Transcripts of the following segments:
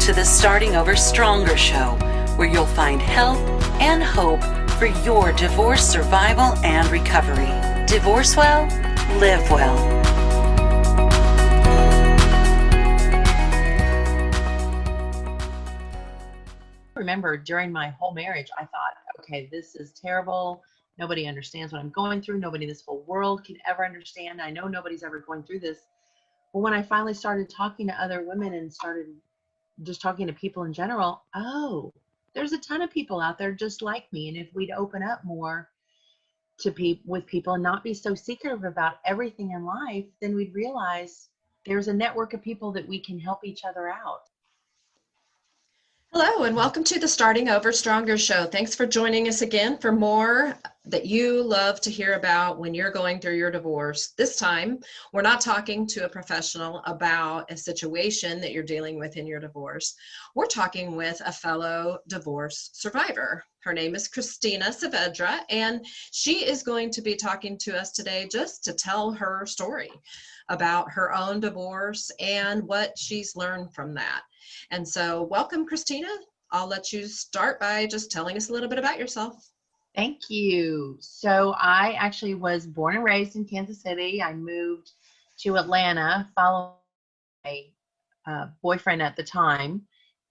to the Starting Over Stronger show, where you'll find help and hope for your divorce survival and recovery. Divorce well, live well. I remember during my whole marriage, I thought, okay, this is terrible. Nobody understands what I'm going through. Nobody in this whole world can ever understand. I know nobody's ever going through this. But when I finally started talking to other women and started just talking to people in general, oh, there's a ton of people out there just like me. And if we'd open up more to with people and not be so secretive about everything in life, then we'd realize there's a network of people that we can help each other out. Hello, and welcome to the Starting Over Stronger show. Thanks for joining us again for more that you love to hear about when you're going through your divorce. This time, we're not talking to a professional about a situation that you're dealing with in your divorce. We're talking with a fellow divorce survivor. Her name is Christina Saavedra, and she is going to be talking to us today just to tell her story about her own divorce and what she's learned from that. And so welcome, Christina. I'll let you start by just telling us a little bit about yourself. Thank you. So I actually was born and raised in Kansas City. I moved to Atlanta following my boyfriend at the time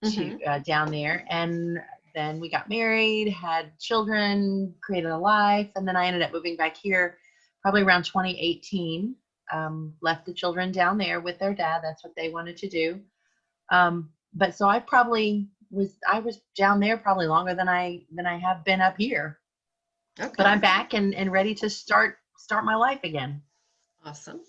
to down there. And then we got married, had children, created a life. And then I ended up moving back here probably around 2018. Left the children down there with their dad. That's what they wanted to do. But so I was down there probably longer than I have been up here. Okay. But I'm back and ready to start my life again. Awesome.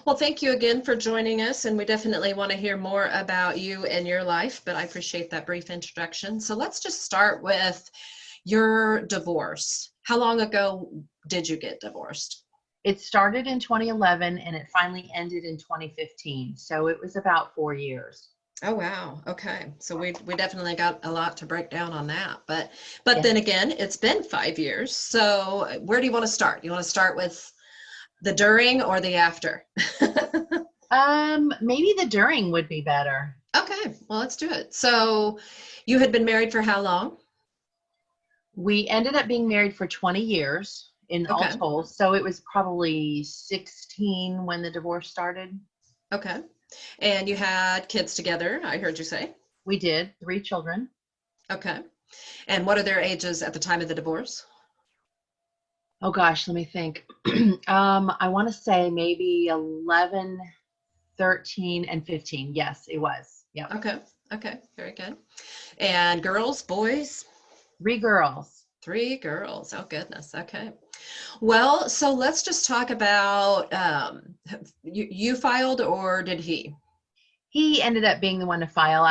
Well, thank you again for joining us, and we definitely want to hear more about you and your life, but I appreciate that brief introduction. So let's just start with your divorce. How long ago did you get divorced? It started in 2011 and it finally ended in 2015. So it was about 4 years. Oh, wow. Okay. So we definitely got a lot to break down on that. But Yeah. Then again, it's been 5 years. So where do you want to start? You want to start with the during or the after? Maybe the during would be better. Okay. Well, let's do it. So you had been married for how long? We ended up being married for 20 years in all told. So it was probably 16 when the divorce started. Okay. And you had kids together, I heard you say. We did, 3 children. Okay. And what are their ages at the time of the divorce? Oh gosh, let me think. I want to say maybe 11, 13, and 15. Yes, it was. Yeah. Okay. Very good. And girls, boys? 3 girls. 3 girls. Oh goodness. Okay. Well, so let's just talk about, you filed or did he? He ended up being the one to file.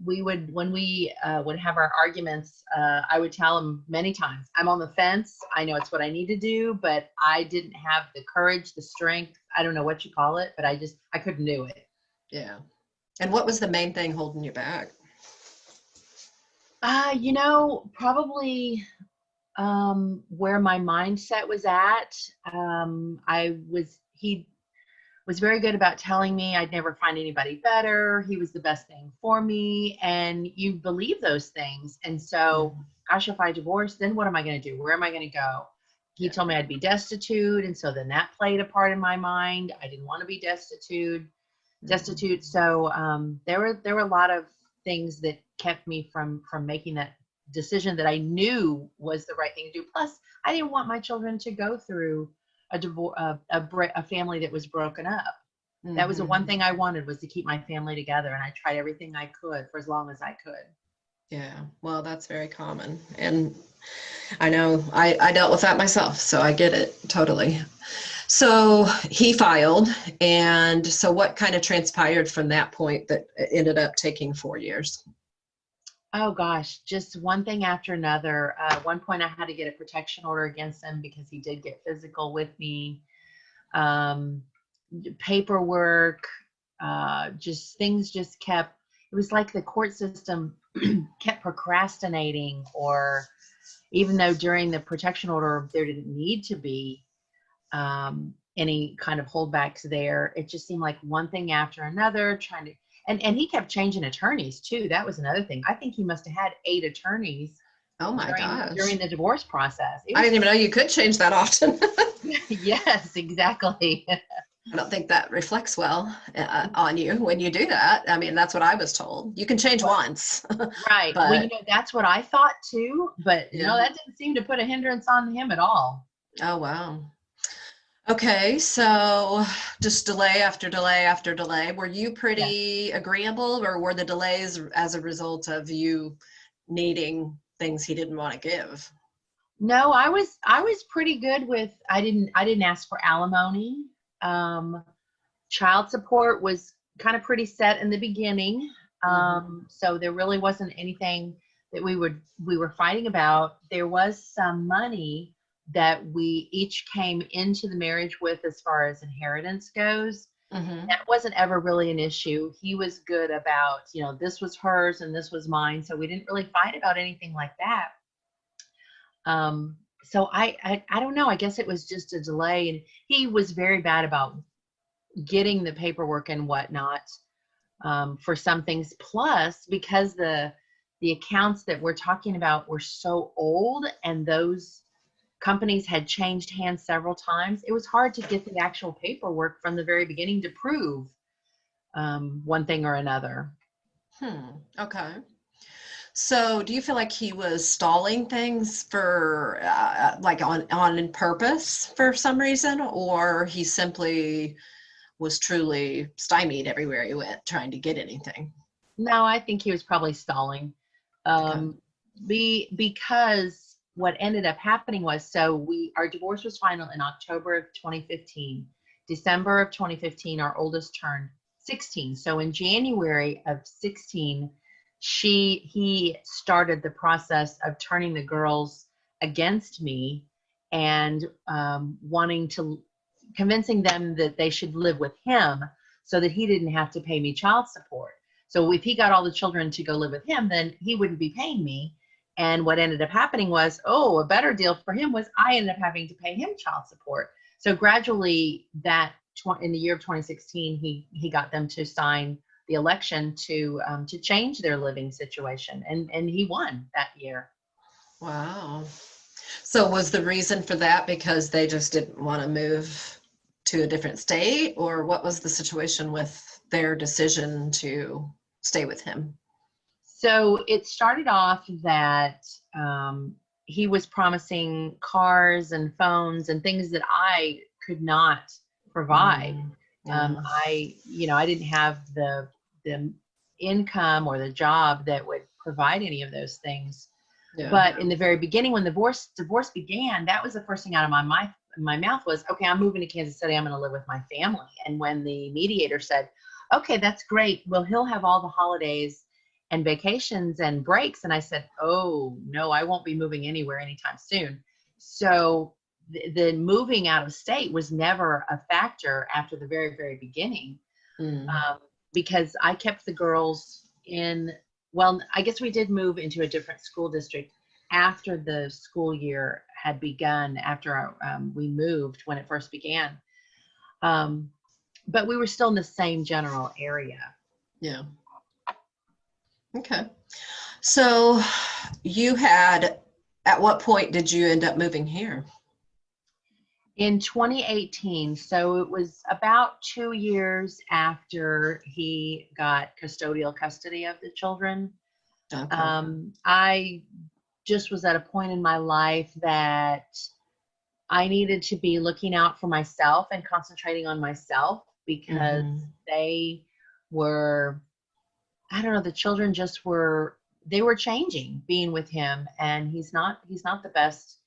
When we would have our arguments, I would tell him many times, I'm on the fence. I know it's what I need to do, but I didn't have the courage, the strength. I don't know what you call it, but I couldn't do it. Yeah. And what was the main thing holding you back? Probably where my mindset was at. He was very good about telling me I'd never find anybody better. He was the best thing for me. And you believe those things. And so, gosh, if I divorce, then what am I going to do? Where am I going to go? He told me I'd be destitute. And so then that played a part in my mind. I didn't want to be destitute. So there were a lot of things that kept me from making that decision that I knew was the right thing to do. Plus, I didn't want my children to go through a divorce, a family that was broken up. Mm-hmm. That was the one thing I wanted, was to keep my family together, and I tried everything I could for as long as I could. Yeah, well, that's very common, and I know I dealt with that myself, so I get it totally. So he filed, and so what kind of transpired from that point that ended up taking 4 years? Oh gosh, just one thing after another. At one point I had to get a protection order against him because he did get physical with me. Paperwork, things kept, it was like the court system kept procrastinating, or even though during the protection order there didn't need to be any kind of holdbacks there, it just seemed like one thing after another, And he kept changing attorneys too. That was another thing. I think he must have had 8 attorneys Oh my gosh. during the divorce process. I didn't even know you could change that often. Yes, exactly. I don't think that reflects well on you when you do that. I mean, that's what I was told. You can change once. Right. But, well, that's what I thought too, but Yeah. no, that didn't seem to put a hindrance on him at all. oh, wow. Okay, so just delay after delay after delay. Were you pretty agreeable, or were the delays as a result of you needing things he didn't want to give? No, I was pretty good with, I didn't ask for alimony. Child support was kind of pretty set in the beginning. So there really wasn't anything that we were fighting about. There was some money that we each came into the marriage with as far as inheritance goes. That wasn't ever really an issue. He was good about, this was hers and this was mine. So we didn't really fight about anything like that. So I don't know. I guess it was just a delay, and he was very bad about getting the paperwork and whatnot for some things. Plus, because the accounts that we're talking about were so old, and those companies had changed hands several times, it was hard to get the actual paperwork from the very beginning to prove one thing or another. Okay. So do you feel like he was stalling things for like on purpose for some reason, or he simply was truly stymied everywhere he went trying to get anything? No, I think he was probably stalling. Because what ended up happening was, our divorce was final in October of 2015. December of 2015, our oldest turned 16. So in January of 16, he started the process of turning the girls against me and convincing them that they should live with him so that he didn't have to pay me child support. So if he got all the children to go live with him, then he wouldn't be paying me. And what ended up happening was, a better deal for him was I ended up having to pay him child support. So gradually in the year of 2016, he got them to sign the election to change their living situation. And he won that year. Wow. So was the reason for that because they just didn't want to move to a different state, or what was the situation with their decision to stay with him? So it started off that he was promising cars and phones and things that I could not provide. I didn't have the income or the job that would provide any of those things. Yeah. But in the very beginning, when the divorce began, that was the first thing out of my mouth was, okay, I'm moving to Kansas City. I'm going to live with my family. And when the mediator said, okay, that's great. Well, he'll have all the holidays and vacations and breaks. And I said, oh, no, I won't be moving anywhere anytime soon. So the moving out of state was never a factor after the very, very beginning. Because I kept the girls I guess we did move into a different school district after the school year had begun, after we moved when it first began. But we were still in the same general area. Yeah. Okay. So at what point did you end up moving here? In 2018. So it was about 2 years after he got custodial custody of the children. Okay. I just was at a point in my life that I needed to be looking out for myself and concentrating on myself, because they were, the children they were changing being with him, and he's not the best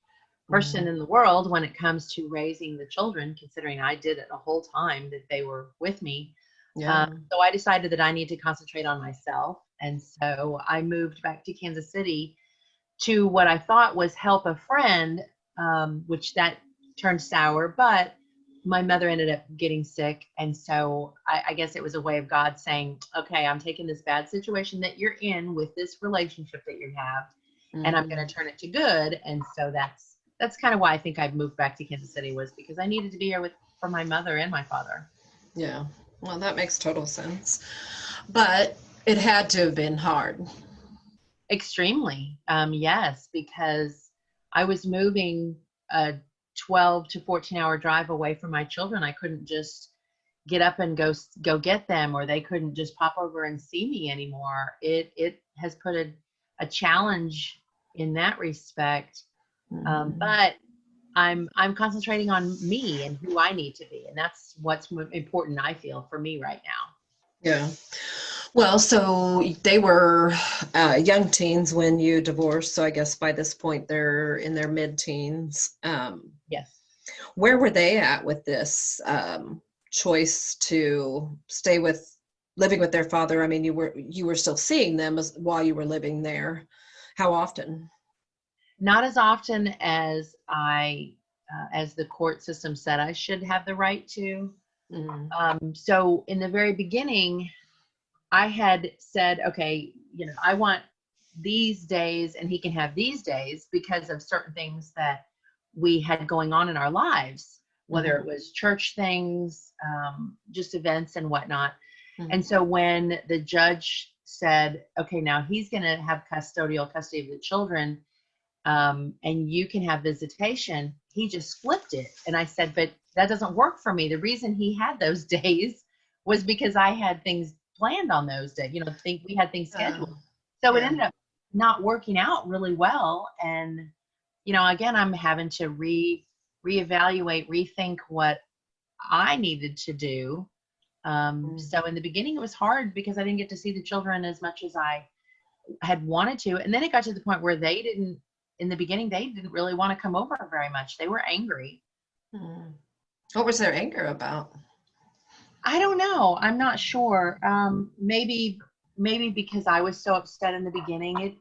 person in the world when it comes to raising the children, considering I did it the whole time that they were with me. Yeah. So I decided that I need to concentrate on myself. And so I moved back to Kansas City to what I thought was help a friend, which that turned sour, but my mother ended up getting sick. And so I guess it was a way of God saying, okay, I'm taking this bad situation that you're in with this relationship that you have, and I'm going to turn it to good. And so that's kind of why I think I moved back to Kansas City, was because I needed to be here for my mother and my father. Yeah. Well, that makes total sense. But it had to have been hard. Extremely. Yes, because I was moving a 12 to 14-hour drive away from my children. I couldn't just get up and go get them, or they couldn't just pop over and see me anymore. It has put a challenge in that respect. But I'm concentrating on me and who I need to be, and that's what's important, I feel, for me right now. Yeah. Well, so they were young teens when you divorced. So I guess by this point they're in their mid-teens. Yes. Where were they at with this choice to stay living with their father? I mean, you were still seeing them while you were living there. How often? Not as often as as the court system said I should have the right to. So in the very beginning, I had said, okay, I want these days and he can have these days because of certain things that we had going on in our lives, whether it was church things, just events and whatnot. And so when the judge said, okay, now he's going to have custodial custody of the children, and you can have visitation, he just flipped it. And I said, but that doesn't work for me. The reason he had those days was because I had things planned on those days. We had things scheduled. So it ended up not working out really well. And, again, I'm having to reevaluate, rethink what I needed to do. So in the beginning, it was hard because I didn't get to see the children as much as I had wanted to. And then it got to the point where in the beginning, they didn't really want to come over very much. They were angry. What was their anger about? I don't know. I'm not sure. Maybe because I was so upset in the beginning.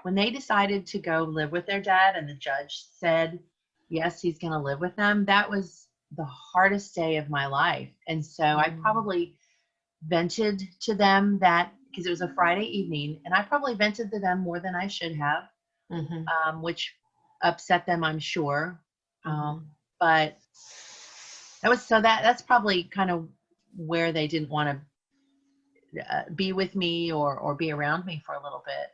When they decided to go live with their dad and the judge said, yes, he's going to live with them, that was the hardest day of my life. And so I probably vented to them because it was a Friday evening, and I probably vented to them more than I should have, which upset them, I'm sure. But that's probably kind of where they didn't want to be with me or be around me for a little bit.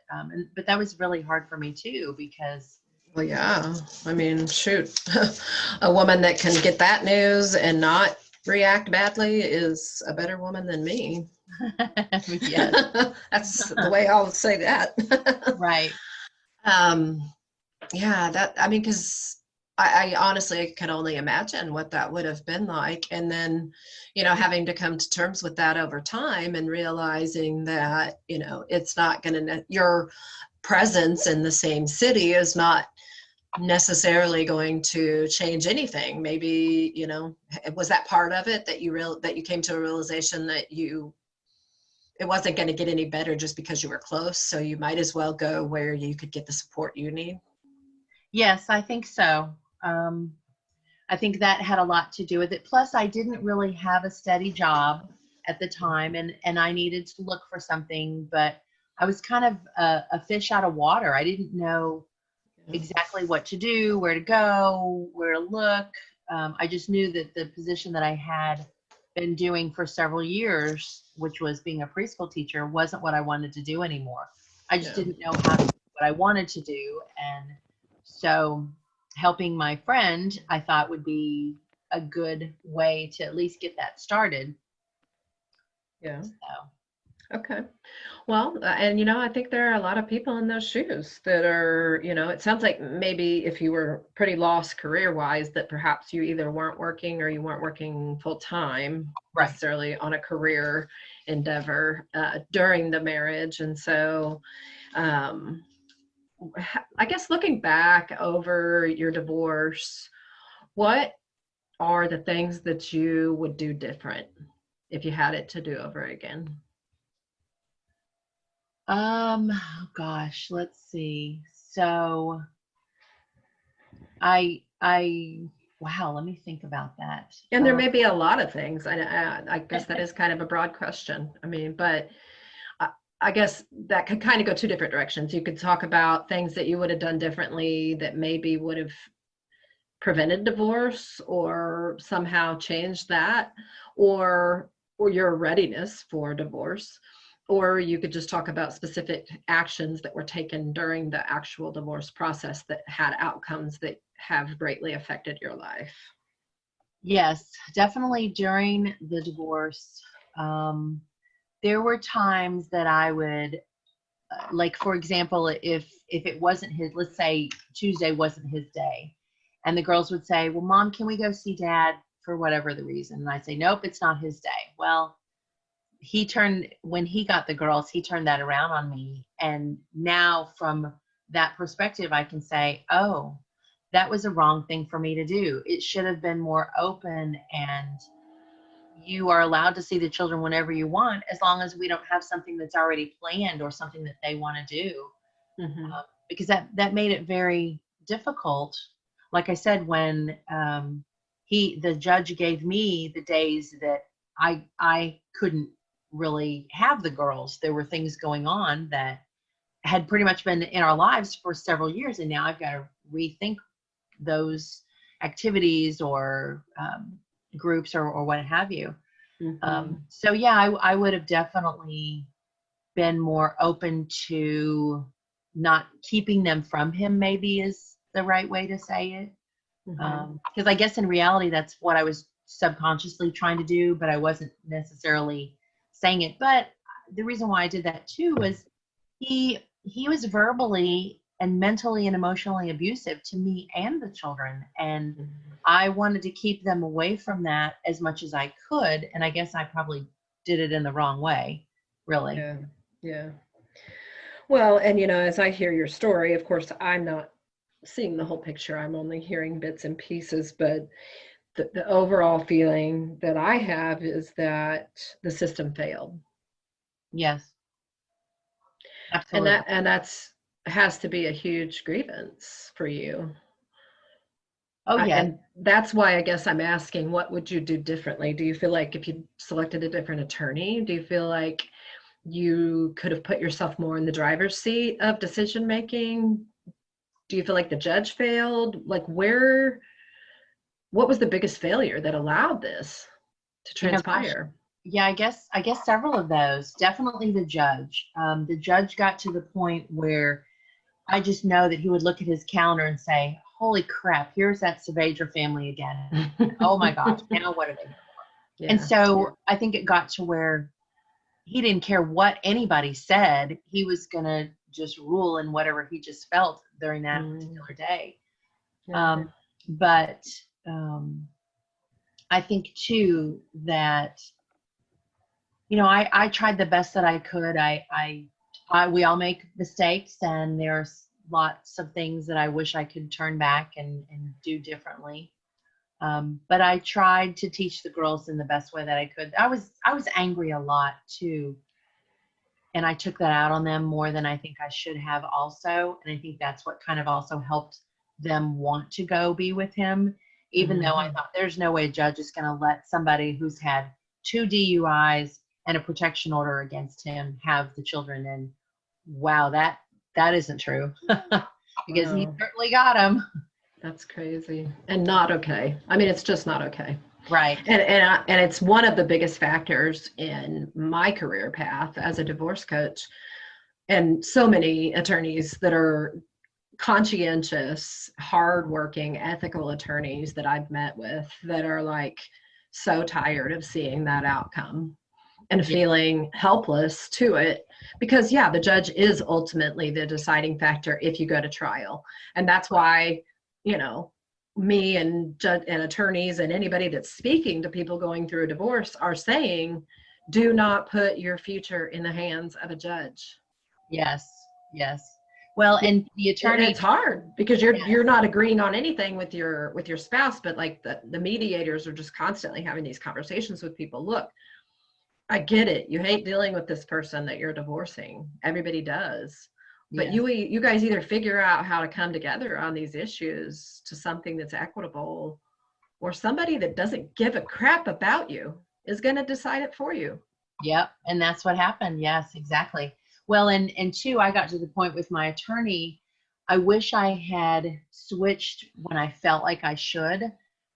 But that was really hard for me too, because. Well, yeah. I mean, shoot, a woman that can get that news and not react badly is a better woman than me. Yes. That's the way I'll say that. Right. Yeah, because I honestly can only imagine what that would have been like. And then, having to come to terms with that over time and realizing that, it's not going to, your presence in the same city is not necessarily going to change anything. Maybe, was that part of it that you came to a realization that it wasn't going to get any better just because you were close, so you might as well go where you could get the support you need? Yes, I think so. I think that had a lot to do with it. Plus, I didn't really have a steady job at the time, and I needed to look for something, but I was kind of a fish out of water. I didn't know exactly what to do, where to go, where to look. I just knew that the position that I had been doing for several years, which was being a preschool teacher, wasn't what I wanted to do anymore. I just didn't know what I wanted to do. And so helping my friend, I thought, would be a good way to at least get that started. Yeah. So. Okay. Well, and I think there are a lot of people in those shoes that are, it sounds like maybe if you were pretty lost career-wise, that perhaps you either weren't working or you weren't working full-time necessarily on a career endeavor during the marriage. And so I guess looking back over your divorce, what are the things that you would do different if you had it to do over again? Gosh, let's see. So wow, let me think about that. And there may be a lot of things. I guess that is kind of a broad question. I mean, but I guess that could kind of go two different directions. You could talk about things that you would have done differently that maybe would have prevented divorce or somehow changed that, or your readiness for divorce, or you could just talk about specific actions that were taken during the actual divorce process that had outcomes that have greatly affected your life. Yes, definitely during the divorce. There were times that I would, like, for example, if it wasn't his, let's say Tuesday wasn't his day, and the girls would say, well, Mom, can we go see Dad for whatever the reason? And I'd say, nope, it's not his day. Well, when he got the girls, he turned that around on me. And now from that perspective, I can say, oh, that was a wrong thing for me to do. It should have been more open, and you are allowed to see the children whenever you want, as long as we don't have something that's already planned or something that they want to do. Mm-hmm. Because that made it very difficult. Like I said, when the judge gave me the days that I couldn't really have the girls, there were things going on that had pretty much been in our lives for several years, and now I've got to rethink those activities or groups or what have you. Mm-hmm. So yeah, I would have definitely been more open to not keeping them from him, maybe is the right way to say it. Mm-hmm. Because I guess in reality, that's what I was subconsciously trying to do, but I wasn't necessarily saying it. But the reason why I did that too was he was verbally and mentally and emotionally abusive to me and the children. And I wanted to keep them away from that as much as I could. And I guess I probably did it in the wrong way, really. Yeah. Yeah. Well, and as I hear your story, of course, I'm not seeing the whole picture. I'm only hearing bits and pieces, but the overall feeling that I have is that the system failed. Yes. Absolutely. And that's has to be a huge grievance for you. Oh, yeah. And that's why I guess I'm asking, what would you do differently? Do you feel like if you selected a different attorney, do you feel like you could have put yourself more in the driver's seat of decision making? Do you feel like the judge failed? Like what was the biggest failure that allowed this to transpire? Yeah, I guess several of those. Definitely the judge. The judge got to the point where I just know that he would look at his calendar and say, holy crap, here's that Savager family again. Oh my gosh, now what are they doing? Yeah. And so I think it got to where he didn't care what anybody said. He was going to just rule in whatever he just felt during that particular day. Yeah. But I think too that, I tried the best that I could. We all make mistakes, and there's lots of things that I wish I could turn back and do differently. But I tried to teach the girls in the best way that I could. I was angry a lot too, and I took that out on them more than I think I should have also. And I think that's what kind of also helped them want to go be with him, even though I thought there's no way a judge is going to let somebody who's had 2 DUIs and a protection order against him have the children. And wow, that isn't true because he certainly got them. That's crazy and not okay. I mean, it's just not okay. Right. And it's one of the biggest factors in my career path as a divorce coach, and so many attorneys that are conscientious, hardworking, ethical attorneys that I've met with that are like so tired of seeing that outcome and feeling helpless to it, because the judge is ultimately the deciding factor if you go to trial. And that's why, me and attorneys and anybody that's speaking to people going through a divorce are saying, do not put your future in the hands of a judge. Yes. Well, and the attorney, it's hard because you're not agreeing on anything with your spouse, but like the mediators are just constantly having these conversations with people. Look, I get it. You hate dealing with this person that you're divorcing. Everybody does. But you guys either figure out how to come together on these issues to something that's equitable, or somebody that doesn't give a crap about you is going to decide it for you. Yep. And that's what happened. Yes, exactly. Well, and two, I got to the point with my attorney. I wish I had switched when I felt like I should,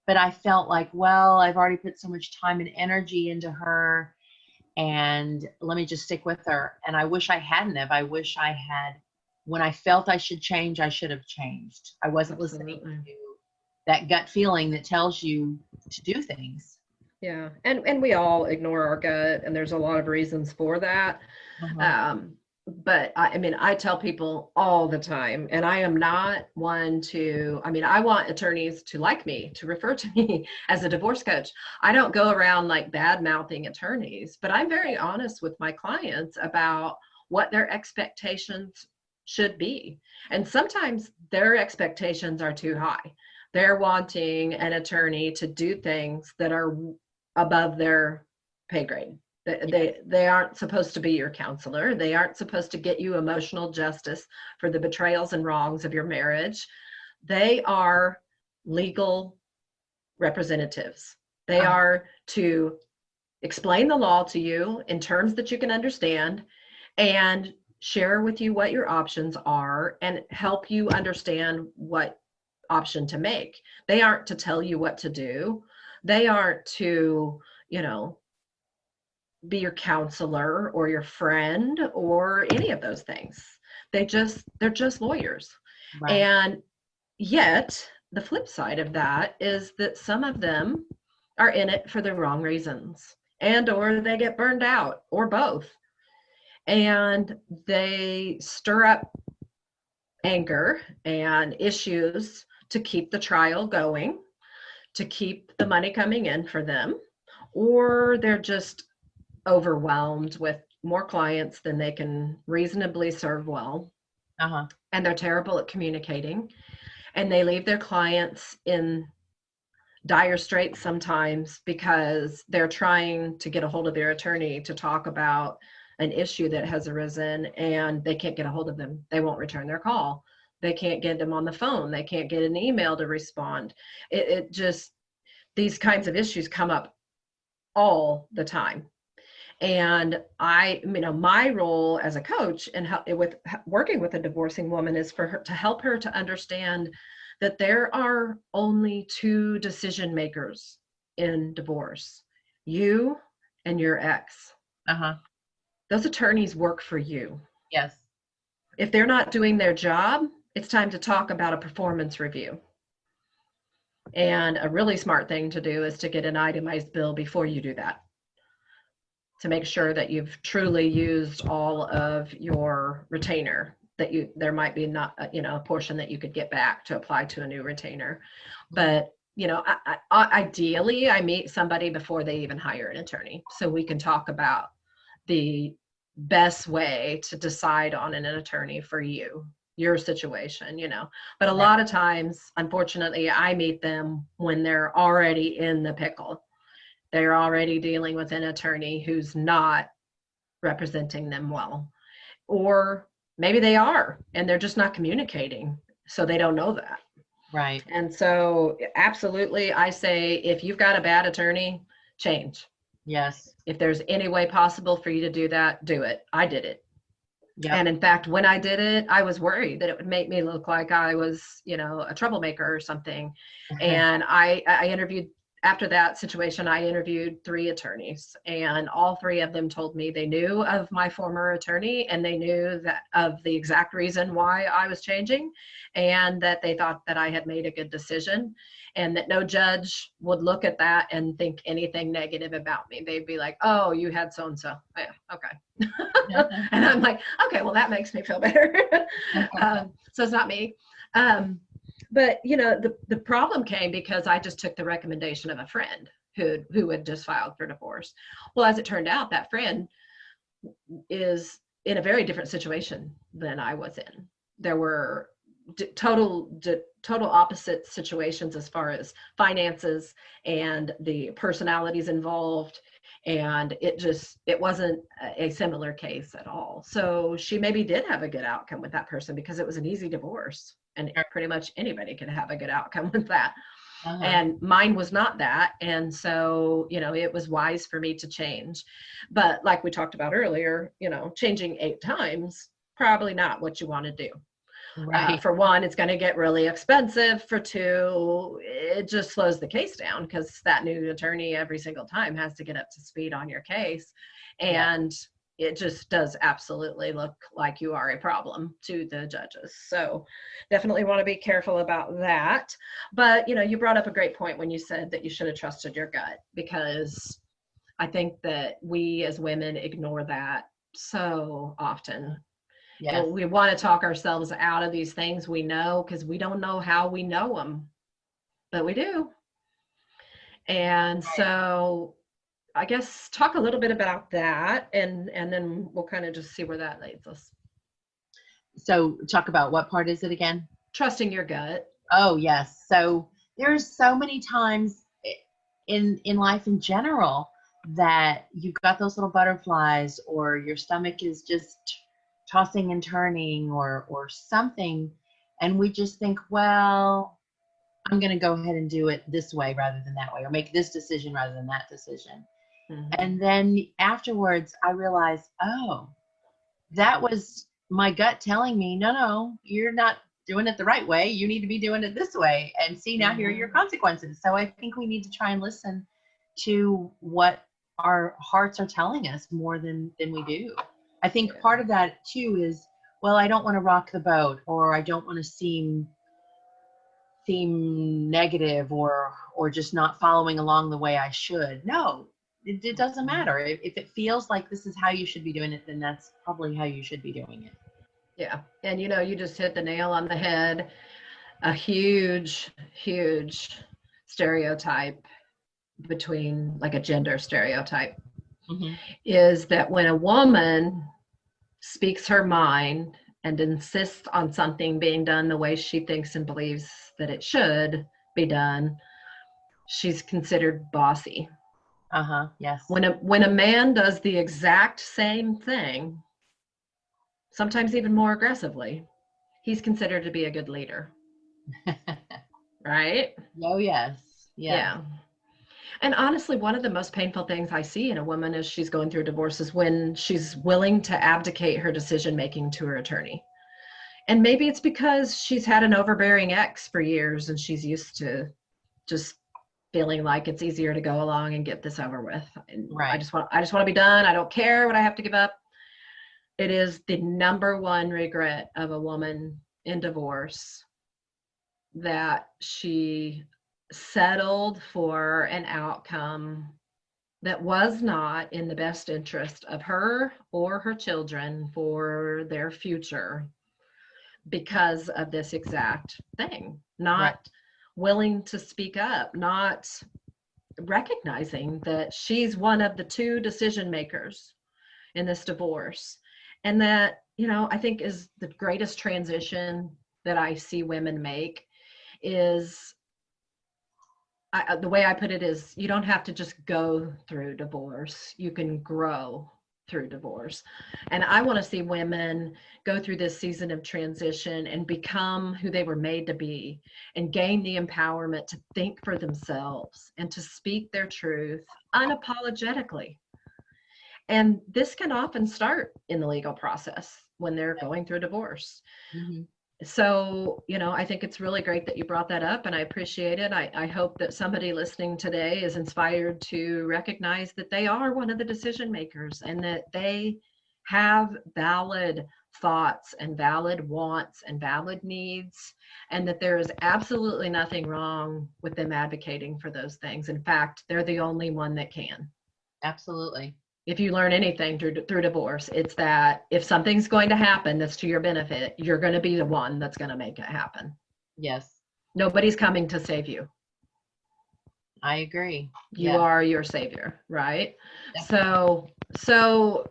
but I felt like, well, I've already put so much time and energy into her, and let me just stick with her. And I wish I hadn't have. I wish I had, when I felt I should change, I should have changed. I wasn't listening to that gut feeling that tells you to do things. Yeah. And we all ignore our gut, and there's a lot of reasons for that. But I mean, I tell people all the time, and I am not one to, I mean, I want attorneys to like me, to refer to me as a divorce coach. I don't go around like bad mouthing attorneys, but I'm very honest with my clients about what their expectations should be. And sometimes their expectations are too high. They're wanting an attorney to do things that are above their pay grade. They aren't supposed to be your counselor. They aren't supposed to get you emotional justice for the betrayals and wrongs of your marriage. They are legal representatives. They are to explain the law to you in terms that you can understand, and share with you what your options are and help you understand what option to make. They aren't to tell you what to do. They aren't to, be your counselor or your friend or any of those things. They're just lawyers. Right. And yet the flip side of that is that some of them are in it for the wrong reasons, and or they get burned out, or both. And they stir up anger and issues to keep the trial going, to keep the money coming in for them, or they're just overwhelmed with more clients than they can reasonably serve well. And they're terrible at communicating, and they leave their clients in dire straits sometimes because they're trying to get a hold of their attorney to talk about an issue that has arisen, and they can't get a hold of them. They won't return their call. They can't get them on the phone. They can't get an email to respond. It just, these kinds of issues come up all the time. And my role as a coach and with working with a divorcing woman is for her to help her to understand that there are only two decision makers in divorce: you and your ex. Those attorneys work for you. Yes. If they're not doing their job, it's time to talk about a performance review. And a really smart thing to do is to get an itemized bill before you do that, to make sure that you've truly used all of your retainer, that there might be not, a portion that you could get back to apply to a new retainer. But, ideally I meet somebody before they even hire an attorney, so we can talk about the best way to decide on an attorney for your situation, But a lot of times, unfortunately, I meet them when they're already in the pickle. They're already dealing with an attorney who's not representing them well. Or maybe they are, and they're just not communicating, so they don't know that. Right. And so absolutely, I say, if you've got a bad attorney, change. Yes. If there's any way possible for you to do that, do it. I did it. Yep. And in fact, when I did it, I was worried that it would make me look like I was, a troublemaker or something. And I interviewed, after that situation, I interviewed 3 attorneys, and all 3 of them told me they knew of my former attorney, and they knew that of the exact reason why I was changing, and that they thought that I had made a good decision, and that no judge would look at that and think anything negative about me. They'd be like, "Oh, you had so-and-so. Yeah, okay." And I'm like, okay, well, that makes me feel better. So it's not me. But, the problem came because I just took the recommendation of a friend who had just filed for divorce. Well, as it turned out, that friend is in a very different situation than I was in. There were total opposite situations as far as finances and the personalities involved. And it wasn't a similar case at all. So she maybe did have a good outcome with that person because it was an easy divorce, and pretty much anybody can have a good outcome with that. And mine was not that. And so, it was wise for me to change. But like we talked about earlier, changing 8 times, probably not what you want to do. Right. For one, it's going to get really expensive. For two, it just slows the case down because that new attorney every single time has to get up to speed on your case. And it just does absolutely look like you are a problem to the judges. So definitely want to be careful about that. But, you brought up a great point when you said that you should have trusted your gut, because I think that we as women ignore that so often. Yes. We want to talk ourselves out of these things we know because we don't know how we know them, but we do. And so I guess talk a little bit about that, and then we'll kind of just see where that leads us. So talk about what part is it again? Trusting your gut. Oh, yes. So there's so many times in life in general that you've got those little butterflies, or your stomach is just tossing and turning, or something, and we just think, well, I'm going to go ahead and do it this way rather than that way, or make this decision rather than that decision. Mm-hmm. And then afterwards I realized, oh, that was my gut telling me, no, you're not doing it the right way. You need to be doing it this way. And see, now here are your consequences. So I think we need to try and listen to what our hearts are telling us more than we do. I think part of that too is, well, I don't want to rock the boat, or I don't want to seem negative, or just not following along the way I should. No, it doesn't matter. If it feels like this is how you should be doing it, then that's probably how you should be doing it. Yeah. And you just hit the nail on the head. A huge stereotype between, like a gender stereotype, is that when a woman speaks her mind and insists on something being done the way she thinks and believes that it should be done, she's considered bossy. Yes. When a man does the exact same thing, sometimes even more aggressively, he's considered to be a good leader. Right? Oh, yes. Yeah. And honestly, one of the most painful things I see in a woman as she's going through a divorce is when she's willing to abdicate her decision-making to her attorney. And maybe it's because she's had an overbearing ex for years and she's used to just feeling like it's easier to go along and get this over with. Right. I just want to be done. I don't care what I have to give up. It is the number one regret of a woman in divorce that she settled for an outcome that was not in the best interest of her or her children for their future, because of this exact thing. Not willing to speak up, not recognizing that she's one of the two decision makers in this divorce. And that, I think is the greatest transition that I see women make is, the way I put it is, you don't have to just go through divorce. You can grow through divorce. And I want to see women go through this season of transition and become who they were made to be, and gain the empowerment to think for themselves and to speak their truth unapologetically. And this can often start in the legal process when they're going through divorce. So, I think it's really great that you brought that up, and I appreciate it. I hope that somebody listening today is inspired to recognize that they are one of the decision makers, and that they have valid thoughts and valid wants and valid needs, and that there is absolutely nothing wrong with them advocating for those things. In fact, they're the only one that can. Absolutely. If you learn anything through divorce, it's that if something's going to happen that's to your benefit, you're going to be the one that's going to make it happen. Yes. Nobody's coming to save you. I agree. You are your savior, right? Definitely. So,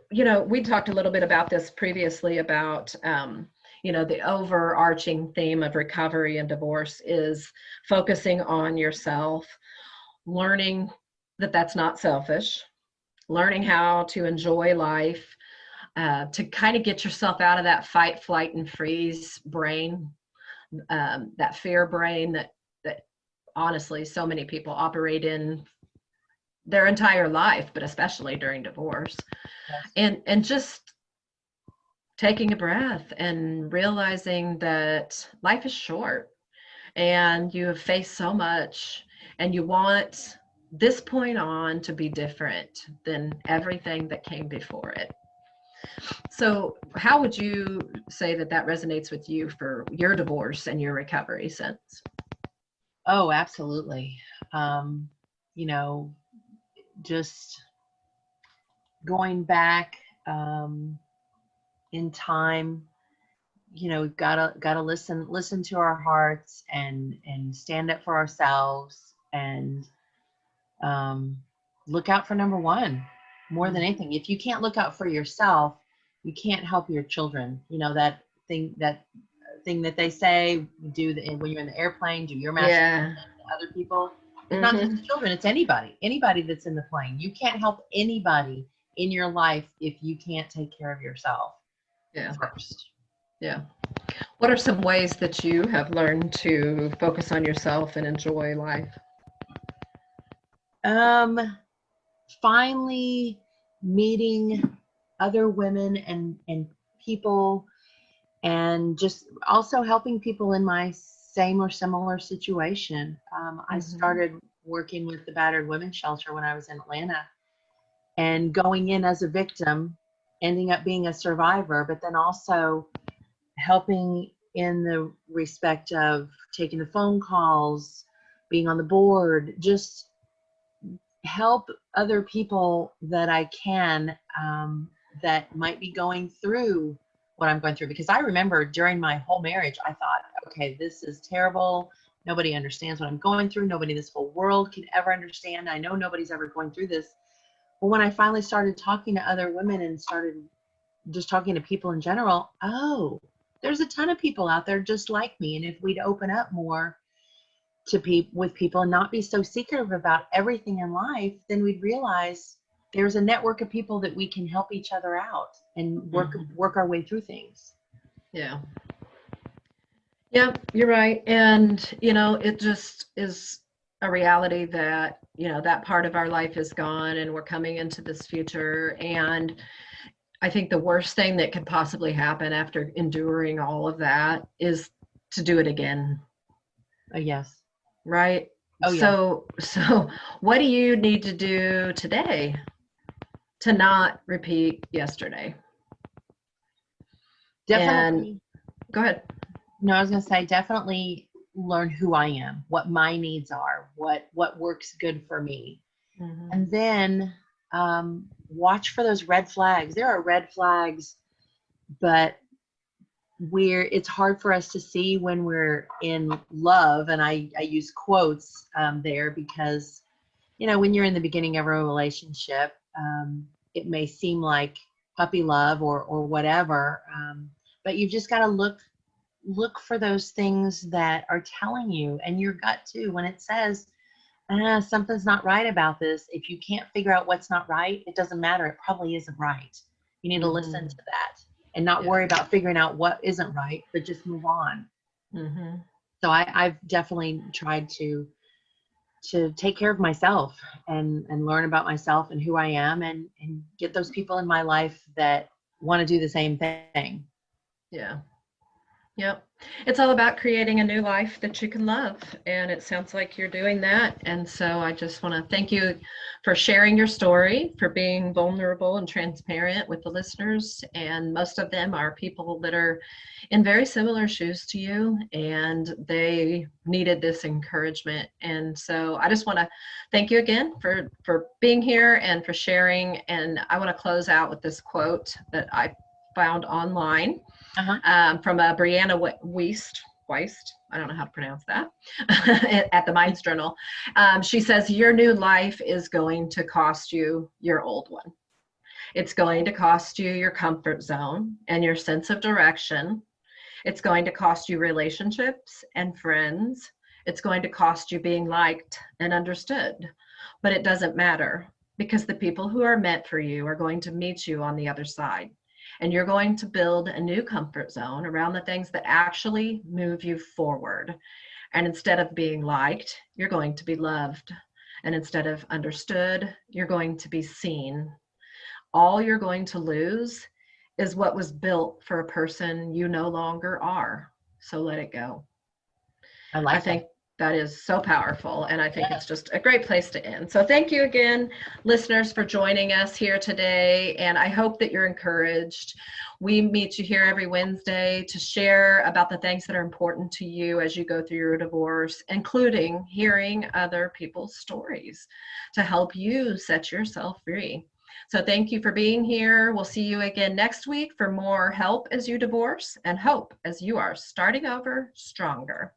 we talked a little bit about this previously about, the overarching theme of recovery and divorce is focusing on yourself, learning that that's not selfish, learning how to enjoy life, to kind of get yourself out of that fight, flight, and freeze brain, that fear brain that honestly so many people operate in their entire life, but especially during divorce. Yes. And just taking a breath and realizing that life is short and you have faced so much and you want this point on to be different than everything that came before it. So how would you say that that resonates with you for your divorce and your recovery since? Oh, absolutely. You know, just going back in time, you know, we've gotta listen to our hearts and stand up for ourselves and look out for number one more than anything. If you can't look out for yourself, you can't help your children. You know, that thing that they say, when you're in the airplane, do your mask Yeah. to other people. It's not just children, it's anybody that's in the plane. You can't help anybody in your life if you can't take care of yourself first. Yeah. What are some ways that you have learned to focus on yourself and enjoy life? Finally meeting other women and people, and just also helping people in my same or similar situation. I started working with the battered women's shelter when I was in Atlanta, and going in as a victim, ending up being a survivor, but then also helping in the respect of taking the phone calls, being on the board, just help other people that I can, that might be going through what I'm going through. Because I remember during my whole marriage, I thought, okay, this is terrible. Nobody understands what I'm going through. Nobody in this whole world can ever understand. I know nobody's ever going through this. But when I finally started talking to other women and started just talking to people in general, oh, there's a ton of people out there just like me. And if we'd open up more to with people and not be so secretive about everything in life, then we'd realize there's a network of people that we can help each other out and work our way through things. Yeah. Yeah, you're right. And, you know, it just is a reality that, you know, that part of our life is gone and we're coming into this future. And I think the worst thing that could possibly happen after enduring all of that is to do it again. Yes. Right? Oh, yeah. So what do you need to do today to not repeat yesterday? Definitely. And go ahead. No, I was going to say, definitely learn who I am, what my needs are, what works good for me. And then watch for those red flags. There are red flags, but it's hard for us to see when we're in love. And I use quotes there because, you know, when you're in the beginning of a relationship, it may seem like puppy love or whatever, but you've just got to look for those things that are telling you, and your gut too, when it says something's not right about this. If you can't figure out what's not right, it doesn't matter. It probably isn't right. You need to listen to that and not worry about figuring out what isn't right, but just move on. So I've definitely tried to take care of myself and learn about myself and who I am, and get those people in my life that want to do the same thing. Yeah. Yep. It's all about creating a new life that you can love. And it sounds like you're doing that. And so I just want to thank you for sharing your story, for being vulnerable and transparent with the listeners. And most of them are people that are in very similar shoes to you, and they needed this encouragement. And so I just want to thank you again for being here and for sharing. And I want to close out with this quote that I found online. From Brianna Wiest, I don't know how to pronounce that, at the Minds Journal. She says, your new life is going to cost you your old one. It's going to cost you your comfort zone and your sense of direction. It's going to cost you relationships and friends. It's going to cost you being liked and understood. But it doesn't matter, because the people who are meant for you are going to meet you on the other side. And you're going to build a new comfort zone around the things that actually move you forward. And instead of being liked, you're going to be loved. And instead of understood, you're going to be seen. All you're going to lose is what was built for a person you no longer are. So let it go. I think that is so powerful, and I think it's just a great place to end. So thank you again, listeners, for joining us here today, and I hope that you're encouraged. We meet you here every Wednesday to share about the things that are important to you as you go through your divorce, including hearing other people's stories to help you set yourself free. So thank you for being here. We'll see you again next week for more help as you divorce and hope as you are starting over stronger.